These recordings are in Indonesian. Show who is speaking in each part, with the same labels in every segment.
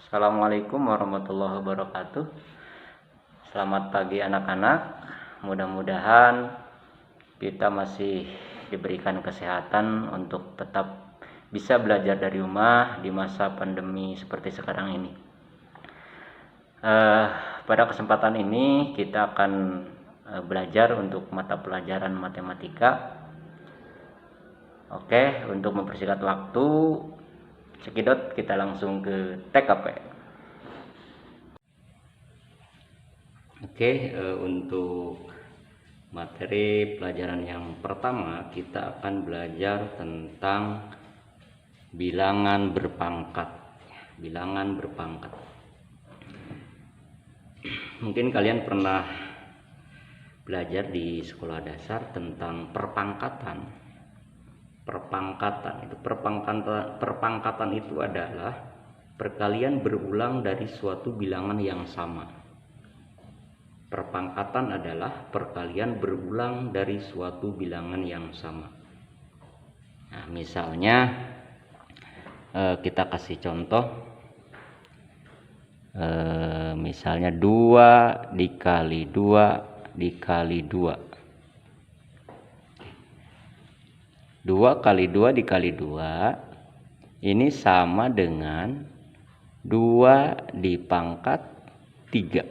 Speaker 1: Assalamualaikum warahmatullahi wabarakatuh. Selamat pagi anak-anak. Mudah-mudahan kita masih diberikan kesehatan untuk tetap bisa belajar dari rumah di masa pandemi seperti sekarang ini. Pada kesempatan ini kita akan belajar untuk mata pelajaran matematika. Oke, untuk mempersingkat waktu, cekidot kita langsung ke TKP. Oke, untuk materi pelajaran yang pertama kita akan belajar tentang bilangan berpangkat. Bilangan berpangkat. Mungkin kalian pernah belajar di sekolah dasar tentang perpangkatan. Perpangkatan itu adalah perkalian berulang dari suatu bilangan yang sama. Perpangkatan adalah perkalian berulang dari suatu bilangan yang sama. Nah, misalnya kita kasih contoh, misalnya 2 dikali 2 dikali 2. 2 kali 2 dikali 2 ini sama dengan 2 dipangkat 3.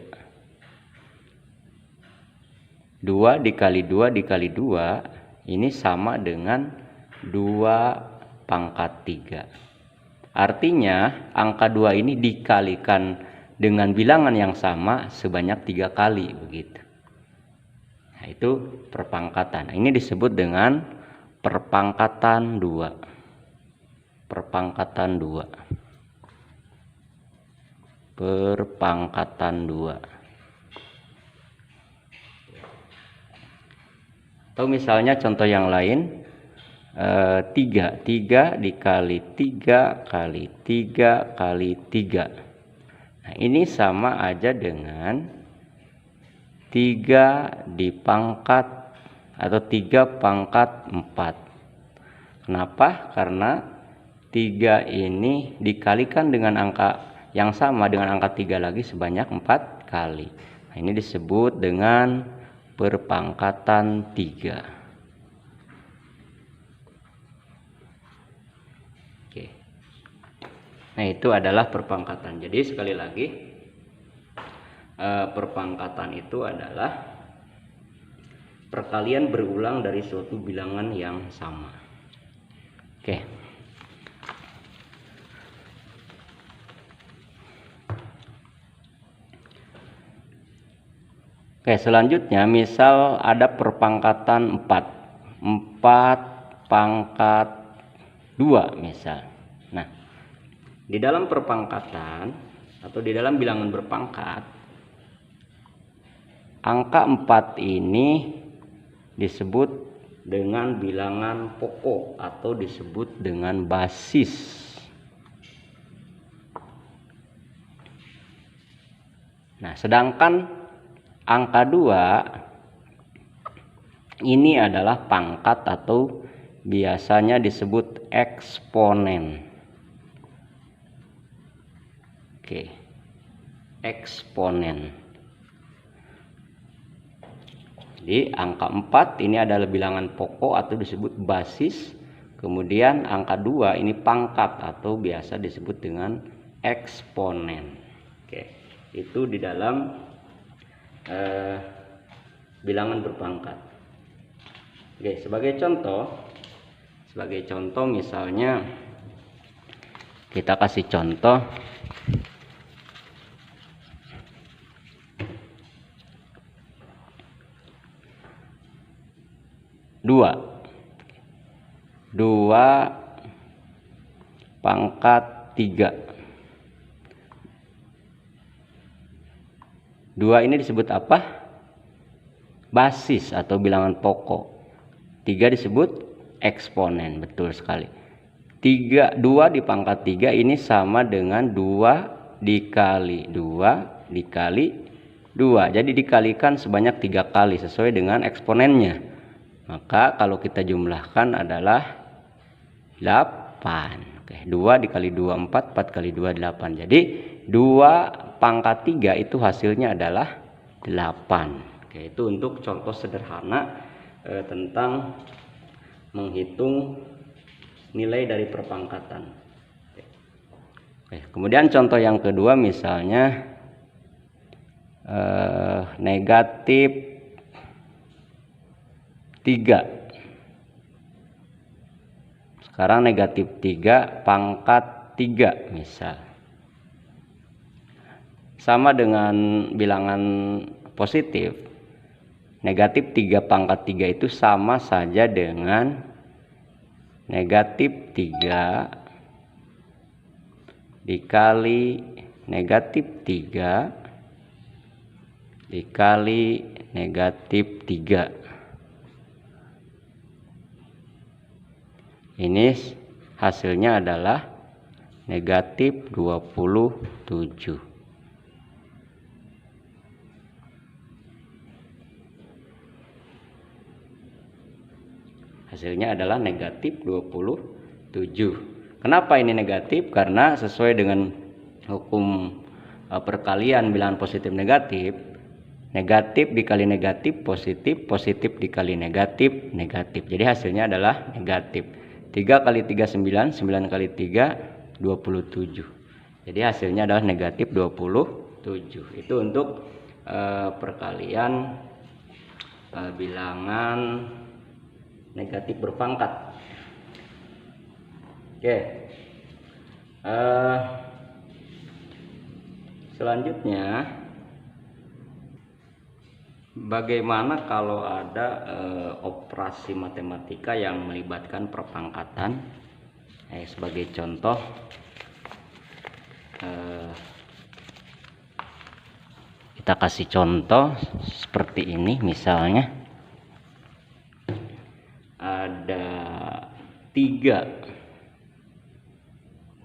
Speaker 1: 2 dikali 2 dikali 2 ini sama dengan 2 pangkat 3. Artinya angka 2 ini dikalikan dengan bilangan yang sama sebanyak 3 kali begitu. Nah, itu perpangkatan. Nah, ini disebut dengan perpangkatan 2. Perpangkatan 2. Perpangkatan 2. Atau misalnya contoh yang lain, 3 dikali 3 kali 3 kali 3. Nah, ini sama aja dengan 3 dipangkat atau 3 pangkat 4. Kenapa? Karena 3 ini dikalikan dengan angka yang sama dengan angka 3 lagi sebanyak 4 kali. Nah, ini disebut dengan perpangkatan 3. Oke. Nah, itu adalah perpangkatan. Jadi sekali lagi, perpangkatan itu adalah perkalian berulang dari suatu bilangan yang sama. Oke. Oke, selanjutnya misal ada perpangkatan 4 pangkat 2 misal. Nah, di dalam perpangkatan atau di dalam bilangan berpangkat, angka 4 ini disebut dengan bilangan pokok atau disebut dengan basis. Nah, sedangkan angka 2 ini adalah pangkat atau biasanya disebut eksponen. Oke, eksponen. Jadi angka 4 ini adalah bilangan pokok atau disebut basis. Kemudian angka 2 ini pangkat atau biasa disebut dengan eksponen. Oke, itu di dalam bilangan berpangkat. Oke, sebagai contoh misalnya kita kasih contoh 2 pangkat 3. 2 ini disebut apa? Basis atau bilangan pokok. 3 disebut eksponen. Betul sekali. 2 dipangkat 3 ini sama dengan 2 dikali 2 dikali 2. Jadi dikalikan sebanyak 3 kali sesuai dengan eksponennya. Maka kalau kita jumlahkan adalah 8. Oke, 2 dikali 2 4, 4 kali 2 8. Jadi 2 pangkat 3 itu hasilnya adalah 8. Oke, itu untuk contoh sederhana tentang menghitung nilai dari perpangkatan. Oke, kemudian contoh yang kedua misalnya negatif 3. Sekarang negatif 3 pangkat 3 misal. Sama dengan bilangan positif, negatif 3 pangkat 3 itu sama saja dengan negatif 3 dikali negatif 3 dikali negatif 3. Ini hasilnya adalah negatif 27. Hasilnya adalah negatif 27. Kenapa ini negatif? Karena sesuai dengan hukum perkalian bilangan positif negatif, negatif dikali negatif positif, positif dikali negatif negatif. Jadi hasilnya adalah negatif. 3 kali 3 9, 9 kali 3 27. Jadi hasilnya adalah negatif 27. Itu untuk perkalian bilangan negatif berpangkat. Oke. Selanjutnya, bagaimana kalau ada operasi matematika yang melibatkan perpangkatan? Sebagai contoh, kita kasih contoh seperti ini. Misalnya ada 3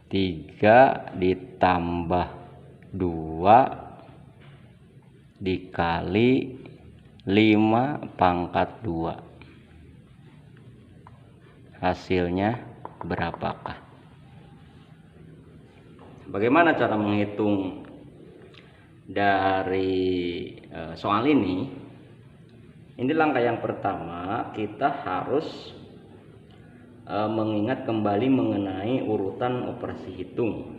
Speaker 1: ditambah 2 dikali 5 pangkat 2. Hasilnya berapakah? Bagaimana cara menghitung dari soal ini? Ini langkah yang pertama, kita harus mengingat kembali mengenai urutan operasi hitung.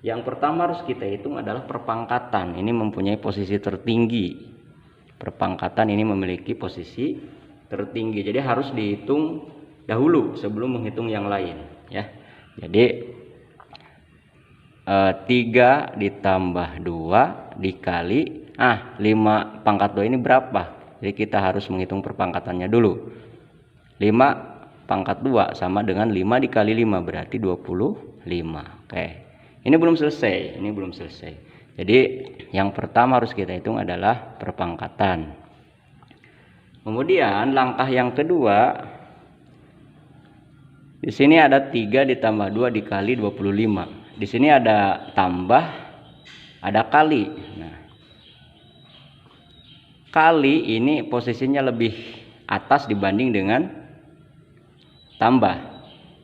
Speaker 1: Yang pertama harus kita hitung adalah perpangkatan. Ini mempunyai posisi tertinggi. Perpangkatan ini memiliki posisi tertinggi. Jadi harus dihitung dahulu sebelum menghitung yang lain, ya. Jadi 3 ditambah 2 dikali 5 pangkat 2 ini berapa? Jadi kita harus menghitung perpangkatannya dulu. 5 pangkat 2 sama dengan 5 dikali 5 berarti 25. Oke. Ini belum selesai, Jadi yang pertama harus kita hitung adalah perpangkatan. Kemudian langkah yang kedua, di sini ada 3 ditambah 2 dikali 25. Di sini ada tambah, ada kali. Nah, kali ini posisinya lebih atas dibanding dengan tambah.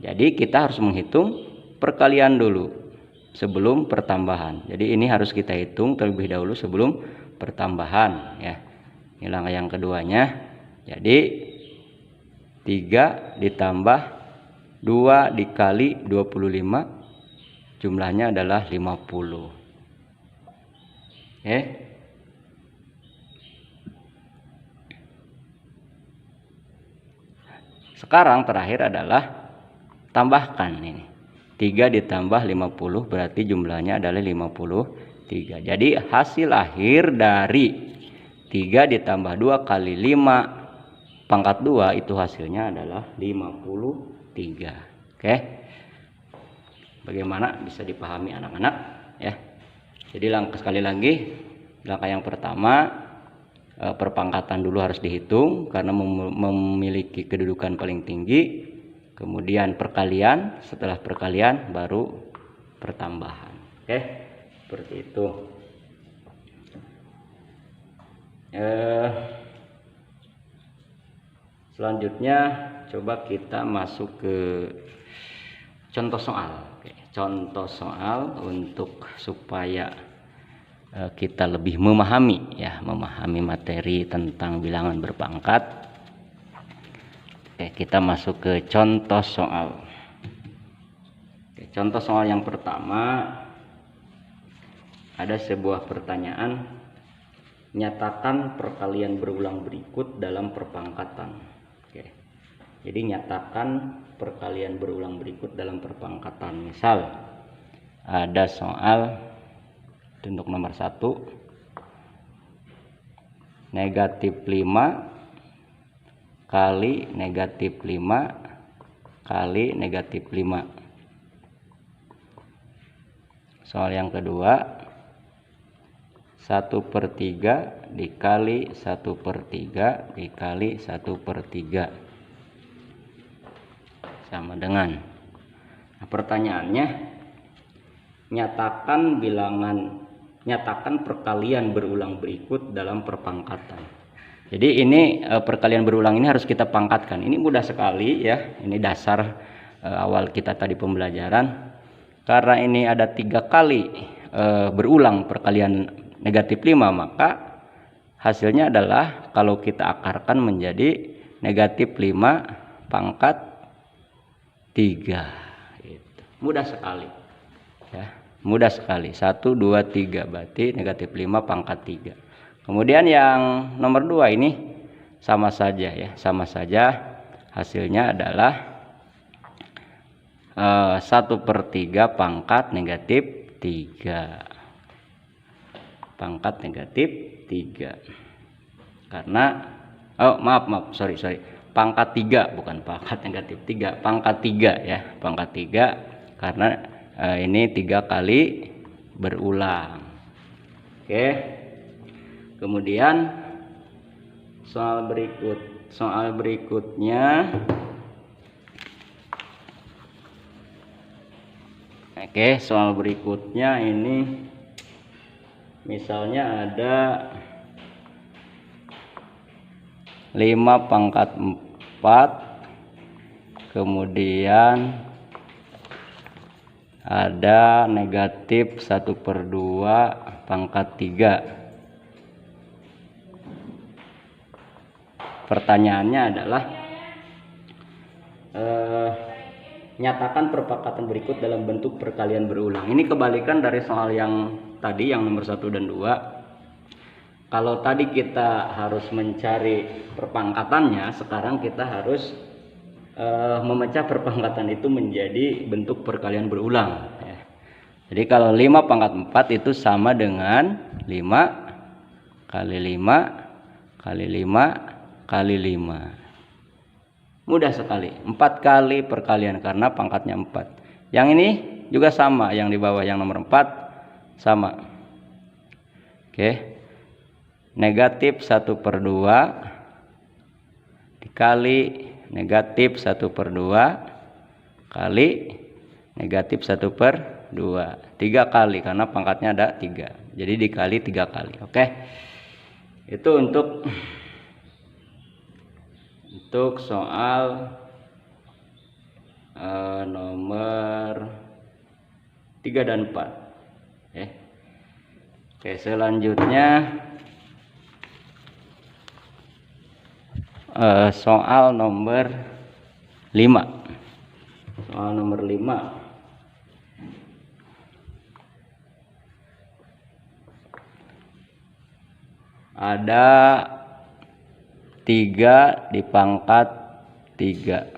Speaker 1: Jadi kita harus menghitung perkalian dulu sebelum pertambahan. Jadi ini harus kita hitung terlebih dahulu sebelum pertambahan, ya. Ini langkah yang keduanya. Jadi 3 ditambah 2 dikali 25 jumlahnya adalah 50. Sekarang terakhir adalah tambahkan ini. 3 ditambah 50 berarti jumlahnya adalah 53. Jadi hasil akhir dari 3 ditambah 2 kali 5 pangkat 2 itu hasilnya adalah 53. Oke. Bagaimana bisa dipahami anak-anak, ya. Jadi sekali lagi, langkah yang pertama, perpangkatan dulu harus dihitung karena memiliki kedudukan paling tinggi. Kemudian perkalian, setelah perkalian baru pertambahan. Oke, seperti itu. Selanjutnya coba kita masuk ke contoh soal. Oke, contoh soal untuk supaya kita lebih memahami materi tentang bilangan berpangkat. Oke, kita masuk ke contoh soal. Oke, contoh soal yang pertama, ada sebuah pertanyaan, nyatakan perkalian berulang berikut dalam perpangkatan. Oke, jadi nyatakan perkalian berulang berikut dalam perpangkatan. Misal ada soal untuk nomor 1, negatif 5 kali negatif 5 kali negatif 5. Soal yang kedua, 1/3 dikali 1/3 dikali 1/3 sama dengan, nah, pertanyaannya, nyatakan perkalian berulang berikut dalam perpangkatan. Jadi ini perkalian berulang ini harus kita pangkatkan. Ini mudah sekali ya. Ini dasar awal kita tadi pembelajaran. Karena ini ada 3 kali berulang perkalian negatif 5, maka hasilnya adalah kalau kita akarkan menjadi negatif 5 pangkat 3. Gitu. Mudah sekali ya. Mudah sekali. 1, 2, 3 berarti negatif 5 pangkat 3. Kemudian yang nomor 2 ini sama saja ya. Sama saja hasilnya adalah 1/3 pangkat negatif 3. Pangkat negatif 3. Karena sorry. Pangkat 3 bukan pangkat negatif 3. Pangkat 3 ya. Pangkat 3 karena ini 3 kali berulang. Oke. Kemudian soal berikutnya. Oke, soal berikutnya ini misalnya ada 5 pangkat 4, kemudian ada negatif 1/2 pangkat 3. Pertanyaannya adalah nyatakan perpangkatan berikut dalam bentuk perkalian berulang. Ini kebalikan dari soal yang tadi, yang nomor 1 dan 2. Kalau tadi kita harus mencari perpangkatannya, sekarang kita harus memecah perpangkatan itu menjadi bentuk perkalian berulang ya. Jadi kalau 5 pangkat 4 itu sama dengan 5 kali 5 kali 5 kali 5. Mudah sekali, 4 kali perkalian karena pangkatnya 4. Yang ini juga sama, yang di bawah yang nomor 4 sama. Oke, negatif 1/2 dikali negatif 1/2 kali negatif 1/2. 3 kali karena pangkatnya ada 3. Jadi dikali 3 kali. Oke. Itu untuk soal nomor 3 dan 4. Oke, selanjutnya soal nomor 5. Soal nomor 5. Ada 3 di pangkat 3.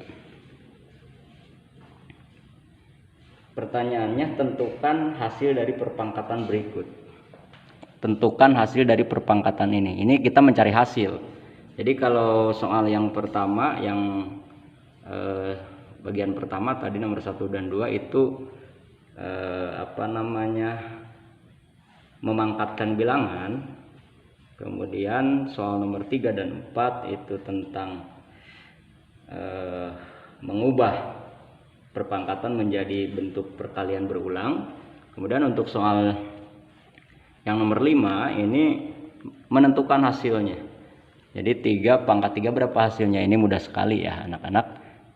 Speaker 1: Pertanyaannya, tentukan hasil dari perpangkatan berikut. Tentukan hasil dari perpangkatan ini. Ini kita mencari hasil. Jadi kalau soal yang pertama, yang bagian pertama tadi nomor 1 dan 2 itu memangkatkan bilangan. Kemudian soal nomor 3 dan 4 itu tentang mengubah perpangkatan menjadi bentuk perkalian berulang. Kemudian untuk soal yang nomor 5 ini menentukan hasilnya. Jadi 3 pangkat 3 berapa hasilnya? Ini mudah sekali ya anak-anak.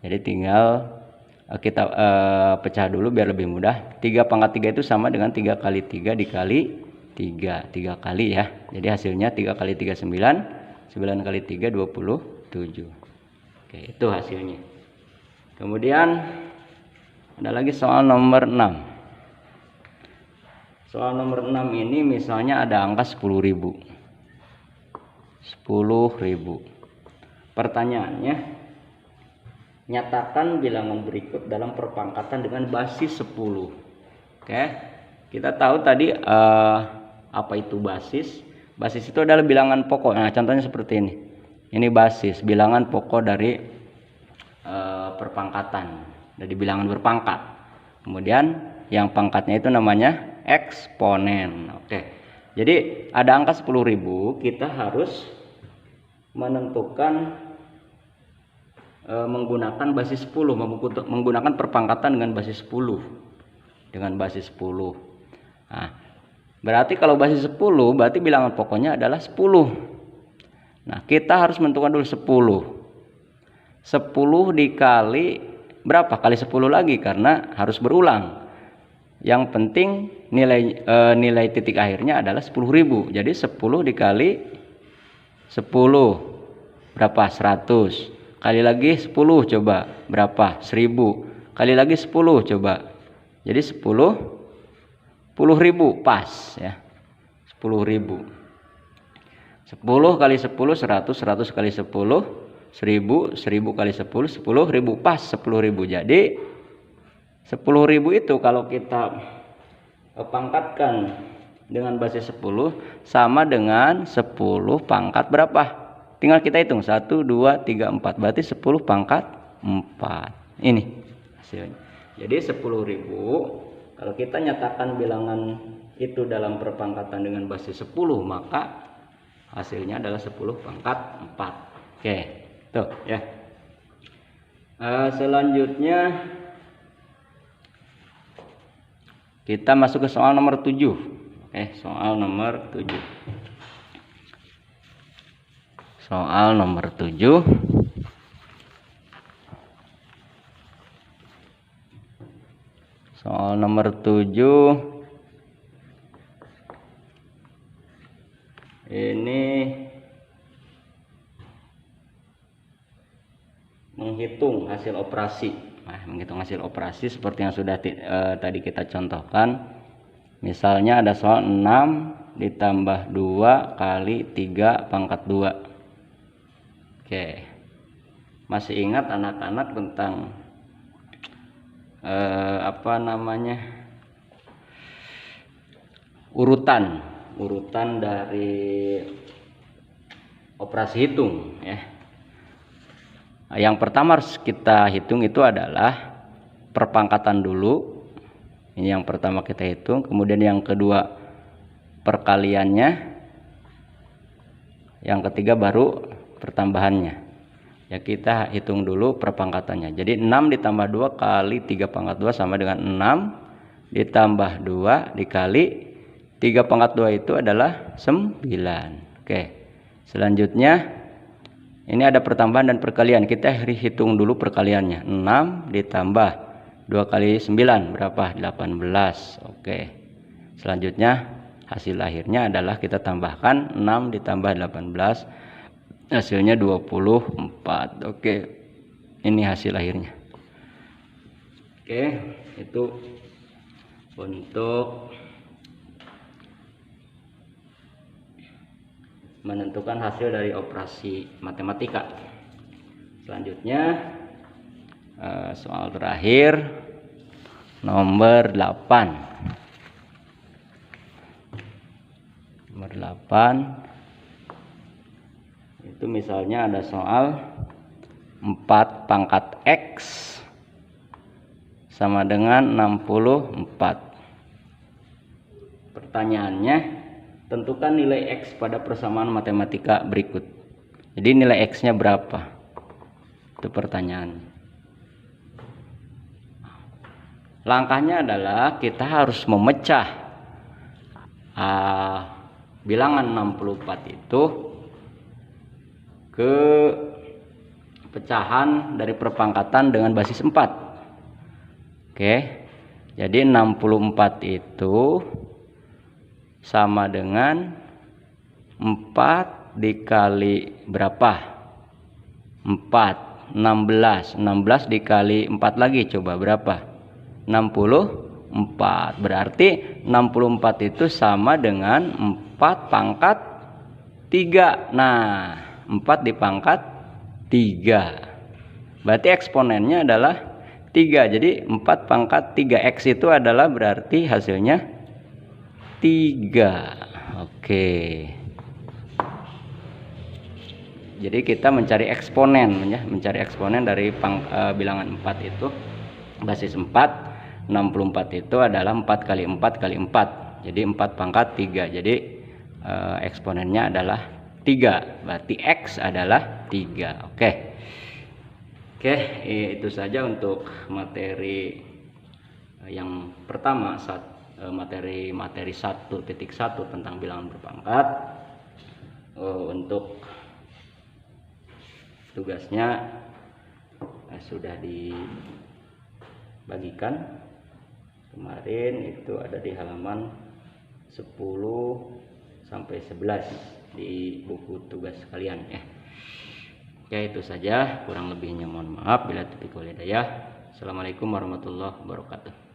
Speaker 1: Jadi tinggal kita pecah dulu biar lebih mudah. 3 pangkat 3 itu sama dengan 3 kali 3 dikali 3 kali ya. Jadi hasilnya 3 kali 3 9, 9 kali 3 27. Oke, itu hasilnya. Kemudian ada lagi soal nomor 6. Soal nomor 6 ini misalnya ada angka 10.000. 10.000. Pertanyaannya, nyatakan bilangan berikut dalam perpangkatan dengan basis 10. Oke. Kita tahu tadi apa itu basis? Basis itu adalah bilangan pokok. Nah, contohnya seperti ini. Ini basis, bilangan pokok dari perpangkatan, dari bilangan berpangkat. Kemudian yang pangkatnya itu namanya eksponen. Oke. Jadi ada angka 10.000, kita harus menentukan menggunakan basis 10, menggunakan perpangkatan dengan basis 10. Dengan basis 10. Nah, berarti kalau basis 10 berarti bilangan pokoknya adalah 10. Nah, kita harus menentukan dulu 10. 10 dikali berapa? Kali 10 lagi karena harus berulang. Yang penting nilai titik akhirnya adalah 10.000. Jadi 10 dikali 10 berapa? 100. Kali lagi 10 coba berapa? 1000. Kali lagi 10 coba. Jadi 10.000 pas ya. 10.000. 10 kali 10 100, 100 kali 10 1000, 1000 kali 10 10.000 pas 10.000. Jadi 10.000 itu kalau kita pangkatkan dengan basis 10 sama dengan 10 pangkat berapa? Tinggal kita hitung 1 2 3 4. Berarti 10 pangkat 4. Ini hasilnya. Jadi 10.000 kalau kita nyatakan bilangan itu dalam perpangkatan dengan basis 10, maka hasilnya adalah 10 pangkat 4. Oke, tuh ya. Selanjutnya kita masuk ke soal nomor 7. Soal nomor 7. Soal nomor 7. Soal nomor 7 ini menghitung hasil operasi. Nah, menghitung hasil operasi seperti yang sudah tadi kita contohkan. Misalnya ada soal 6 ditambah 2 kali 3 pangkat 2. Oke. Masih ingat anak-anak tentang urutan dari operasi hitung ya. Yang pertama harus kita hitung itu adalah perpangkatan dulu. Ini yang pertama kita hitung. Kemudian yang kedua perkaliannya. Yang ketiga baru pertambahannya. Ya, kita hitung dulu perpangkatannya. Jadi 6 ditambah 2 kali 3 pangkat 2 sama dengan 6 ditambah 2 dikali 3 pangkat 2 itu adalah 9. Oke. Selanjutnya ini ada pertambahan dan perkalian. Kita hitung dulu perkaliannya. 6 ditambah 2 kali 9 berapa? 18. Oke. Selanjutnya hasil akhirnya adalah kita tambahkan 6 ditambah 18. Hasilnya 24. Oke. Ini hasil akhirnya. Oke, itu untuk menentukan hasil dari operasi matematika. Selanjutnya soal terakhir nomor 8. Nomor 8 itu misalnya ada soal 4 pangkat X sama dengan 64. Pertanyaannya, tentukan nilai X pada persamaan matematika berikut. Jadi nilai X-nya berapa? Itu pertanyaan. Langkahnya adalah kita harus memecah bilangan 64 itu ke pecahan dari perpangkatan dengan basis 4. Oke. Jadi 64 itu sama dengan 4 dikali berapa? 4. 16. 16 dikali 4 lagi coba berapa? 64. Berarti 64 itu sama dengan 4 pangkat 3. Nah, 4 dipangkat 3. Berarti eksponennya adalah 3. Jadi 4 pangkat 3. X itu adalah berarti hasilnya 3. Oke. Jadi kita mencari eksponen ya, mencari eksponen dari bilangan 4 itu basis 4. 64 itu adalah 4 kali 4 kali 4. Jadi 4 pangkat 3. Jadi eksponennya adalah 3. Berarti X adalah 3. Oke. Oke, itu saja untuk materi yang pertama, materi 1.1 tentang bilangan berpangkat. Untuk tugasnya sudah dibagikan kemarin, itu ada di halaman 10 sampai 11 di buku tugas kalian ya. Oke, itu saja, kurang lebihnya mohon maaf. Bila taufiq wal hidayah. Assalamualaikum warahmatullahi wabarakatuh.